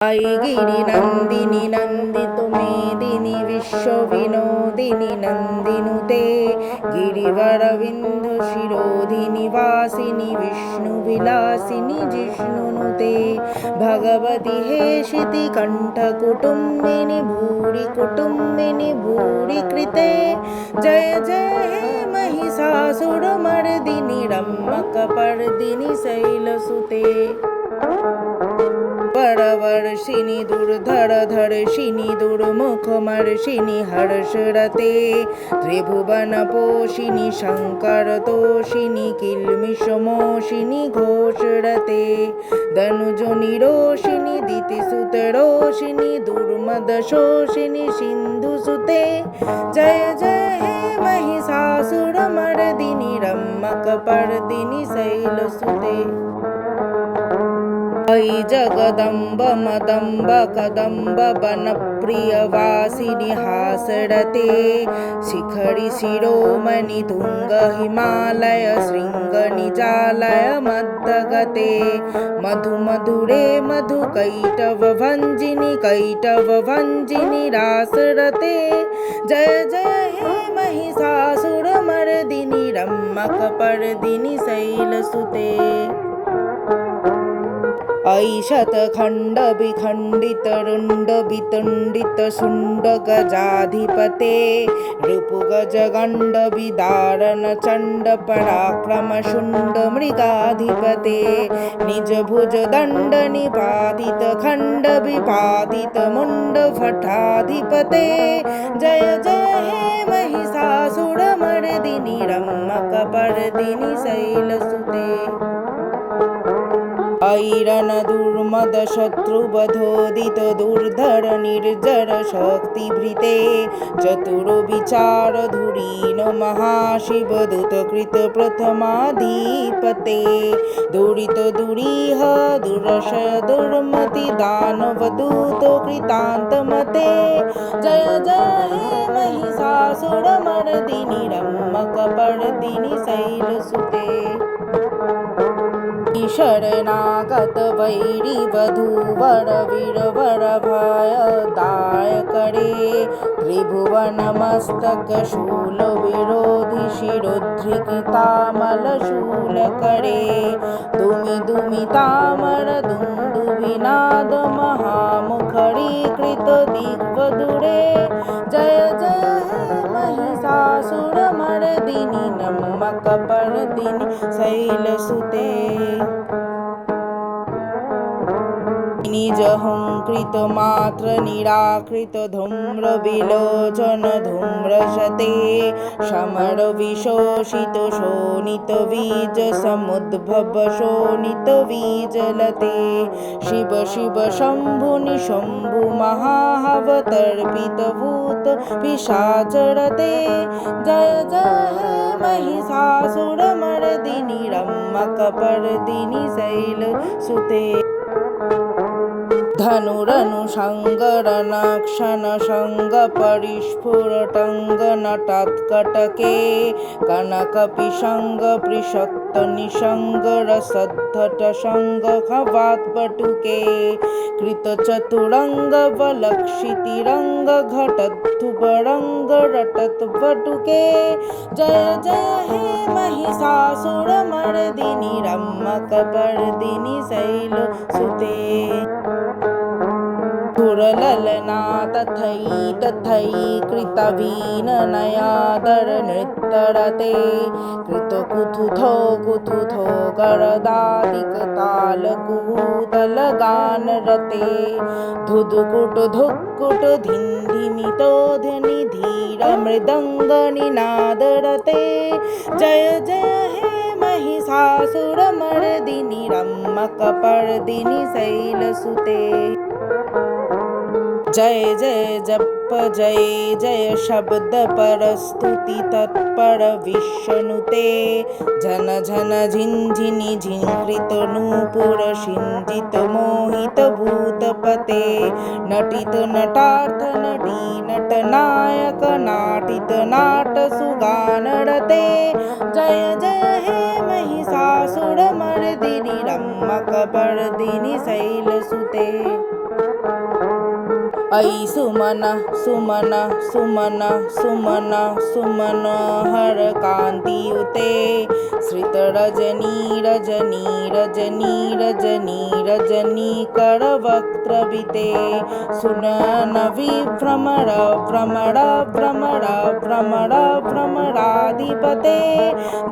I गिरिनन्दिनि नन्दितुमेदिनि विश्वविनोदिनि नन्दिनुते गिरिवरविन्ध्यशिरोधिनि वासिनि विष्णुविलासिनि जिष्णुनुते भगवति हेशिति कण्ठकुटुम्बिनि भूरि कुटुम्बिनि भूरि कृते जय जय हे महिषासुरमर्दिनि रम्मकपर्दिनि शैलसुते वरवर्षिणि दुर्धरधर्षिणि दुर्मुखमर्षिणि हर्षरते त्रिभुवनपोषिणि शङ्करतोषिणि किल्मिषमोषिणि घोषरते धनुजनिरोषिणि दितिसुतरोषिणि दुर्मदशोषिणि सिन्धुसुते जय जय हे महिषासुरमर्दिनि रम्मकपर्दिनि शैलसुते अयि जगदम्ब मदम्ब कदम्ब वनप्रियवासिनि हासरते शिखरि शिरोमणि तुङ्ग हिमालय शृङ्गनिजालय मद्दगते मधुमधुरे मधुकैटवभञ्जिनि कैटवभञ्जिनि रासरते जय जय हे महिषासुरमर्दिनि रम्मकपर्दिनि शैलसुते अयि शतखण्डविखण्डितरुण्डवितुण्डितशुण्डगजाधिपते रिपुगजगण्डविदारणचण्डपराक्रमशुण्डमृगाधिपते निजभुजदण्डनिपातितखण्डविपातितमुण्डभटाधिपते जय जय हे महिषासुरमर्दिनि रम्मकपर्दिनि शैलसुते ऐरणदुर्मदशत्रुवधोदित दुर्धर निर्जर शक्तिभृते चतुरविचारधुरीन महाशिवदूतकृत प्रथमाधिपते दुरितदुरीह दुरशय दुर्मति दानवदूत कृतान्तमते जय जय हे महिषासुरमर्दिनि रम्मकपर्दिनि शैलसुते शरणागत वैरिवधूवर वीरवर भयदायकरे त्रिभुवनमस्तकशूल विरोधि शिरोद्धृतामलशूलकरे दुमि दुमितामर दुन्दुभिनाद महामुखरीकृत दिग्वदुरे जय जय हे महिषासुरमर्दिनि रम्मकपर्दिनि शैलसुते निजहंकृत मात्र निराकृत धूम्र विलोचन धूम्रशते समर विशोषित शोणित बीज समुद्भव शोणित बीजलते शिव शिव शंभु निशंभु महावतर्पित भूत पिशाचरते जय जय हे महिषासुरमर्दिनि रम्मकपर्दिनि शैलसुते धनुरनुषङ्गरणक्षणशङ्गपरिस्फुरटङ्गनटात्कटके कनकपिशङ्गपृषक्तनिषङ्गरसद्धटशङ्गखवात्पटुके कृतचतुरङ्गबलक्षितिरङ्गघटत्थुपरङ्गरटत्पटुके जय जय हे महिषासुरमर्दिनि रम्मकपर्दिनि शैलसुते सुरललना तथैतथैकृतवीननयादरनृत्यरते कृतकुथुथो कुथुथो गरदादिकतालकुहूतलगानरते धुधुकुटुधुक्कुट धिन्धिमितो ध्वनिधीरमृदङ्गनिनादरते जय जय हे महिषासुरमर्दिनि रम्मकपर्दिनि शैलसुते जय जय जप जय जय शब्द परस्तुति तत्पर विष्णुते झन झन झिंझिनि झिंकृत नूपुर सिंजित मोहित भूतपते नटित नटार्थ नटी नटनायक नाटित नाट सुगानरते जय जय हे महिषासुरमर्दिनि रम्मकपर्दिनि शैलसुते। ऐ सुमन सुमन सुमन सुमन सुमन हर कांतियुते श्रित रजनी रजनी रजनी रजनी रजनी करवक्त्रविते सुनन विभ्रमर भ्रमर भ्रमर भ्रमर भ्रमराधिपते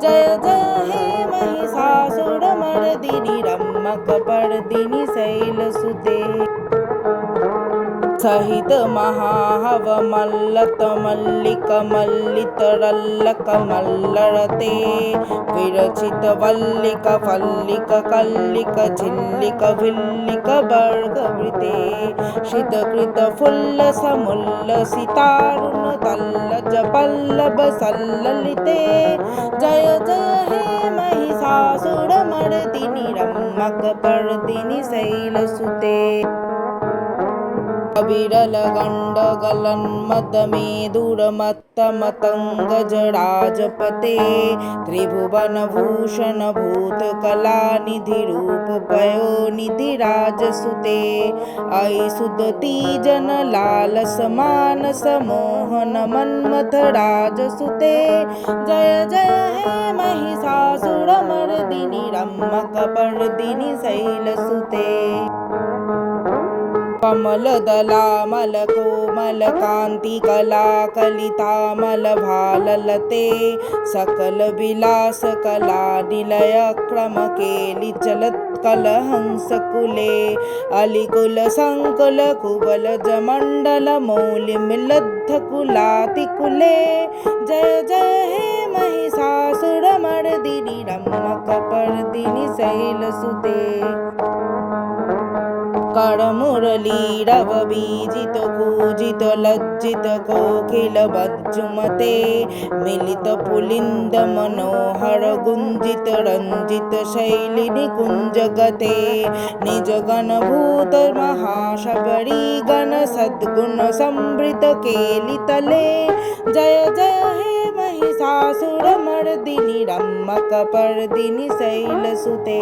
जय जय हे महिषासुरमर्दिनि रम्मकपर्दिनि शैलसुते सहित महाहव मल्लत मल्लिक मल्लितरल्लक मल्लरते विरचित वल्लिक फल्लिक कल्लिक झिल्लिक विल्लिक वर्गवृते शीतकृत फुल्ल समुल्ल सितारुण तल्लज पल्लव सल्ललिते जय जय हे महिषासुरमर्दिनि रम्मकपर्दिनि शैलसुते विरल गण्डगलन्मदमेदुरमत्तमतङ्गजराजपते त्रिभुवनभूषण भूतकलानिधि रूपपयोनिधि राजसुते ऐ सुदती जनलालसमानस मोहन मन्मथ राजसुते जय जय हे महिषासुरमर्दिनि रम्मकपर्दिनि शैलसुते कमलदलामल कोमल कांति कला कलितामल भाललते सकल विलास कला निलय क्रम केलि चलत कलहंस कुले अलिकुल संकुल कुबल जमंडल मौलि मिलद्ध कुलातिकुले जय जय हे महिषासुरमर्दिनि रम्मकपर्दिनि शैलसुते करमुरलीरव बीजित कूजित लज्जित कोकिल बज्जुमते मिलित पुलिंद मनोहर गुंजित रंजित शैली निकुंजगते निज गण भूत महाशबरी गण सद्गुण समृत केलितले जय जय हे महिषासुरमर्दिनि रम्मकपर्दिनि शैलसुते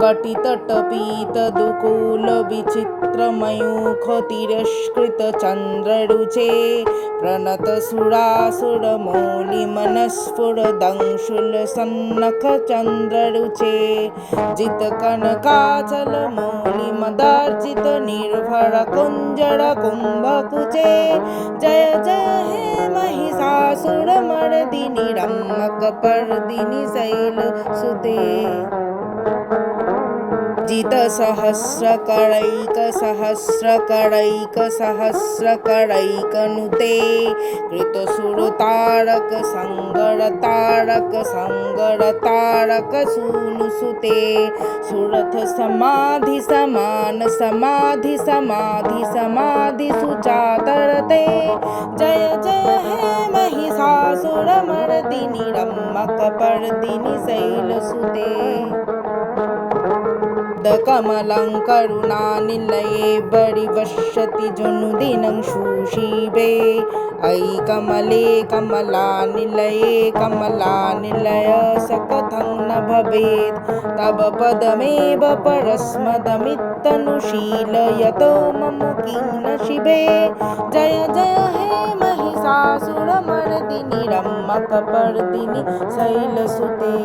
कटितटपीत दुकूल विचित्र मयूख तिरस्कृत चंद्ररुचे प्रणत सुरासुर मौलि मनस्फुर दंशुल सन्नख चंद्ररुचे जित कनकाचल मौलि मदार्जित निर्भर कुंजर कुंभकुचे जय जय हे महिषासुरमर्दिनि रम्मकपर्दिनि शैलसुते जित सहस्र करैक सहस्र करैक सहस्र करैकनुते कृत सुर तारक संगर तारक संगर तारक सूनुसुते सुरथ समाधि समान समाधि समाधि समाधि सुचातरते जय जय हे महिषासुरमर्दिनि रम्मकपर्दिनि शैलसुते कमलं करुणानिलये वरिवश्यति जनुदिनं शुषीवे ऐ कमले कमलानिलये कमलानिलय सकथं न भवेत् तव पदमेव परस्मदमित्तनुशीलयतो मम किं न शिवे जय जय हे महिषासुरमर्दिनि रम्मकपर्दिनि शैलसुते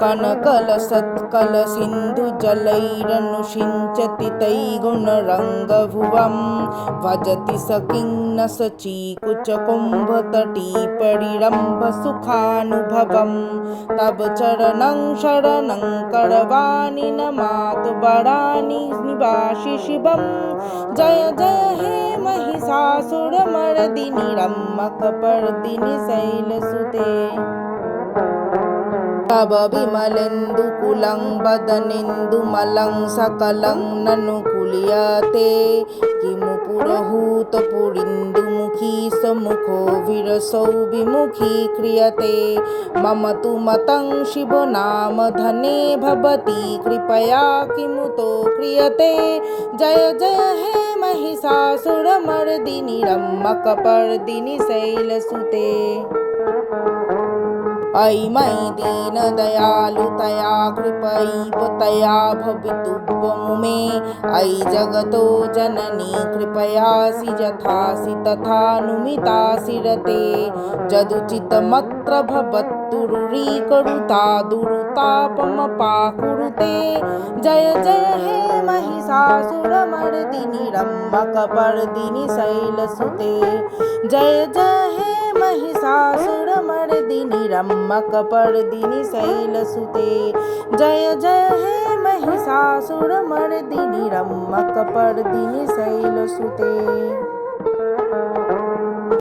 कनकल सत्कल सिंधु जलैरनुषिञ्चति तैगुणरङ्गभुवं भजति स किं न सचीकुच कुम्भतटी परिरम्भ सुखानुभवं तव चरणं शरणं करवाणि नमातु वराणि निवासि शिवं जय जय हे महिषासुरमर्दिनि रम्मकपर्दिनि शैलसुते तव विमलेन्दुकुलं वदनेन्दुमलं सकलं ननु कुल्यते किमु पुरहूतपुरीन्दुमुखी सम्मुखो विरसौ विमुखी क्रियते मम तु मतं शिवनामधने भवति कृपया किमुतो क्रियते जय जय हे महिषासुरमर्दिनि रम्मकपर्दिनि शैलसुते अयि मयि दीनदयालुतया कृपैव तया भवितुब्बमु मे। अयि जगतो जननी कृपयासि यथासि तथानुमितासि रते। यदुचितमत्र भवत्तुरुरीकरुता दुरुतापमपाकुरुते। जय जय हे महिषासुरमर्दिनि रम्मकपर्दिनि शैलसुते। जय जय हे महिषासुरमर्दिनि रम्मकपर्दिनि शैलसुते। जय जय हे महिषासुरमर्दिनि रम्मकपर्दिनि शैलसुते।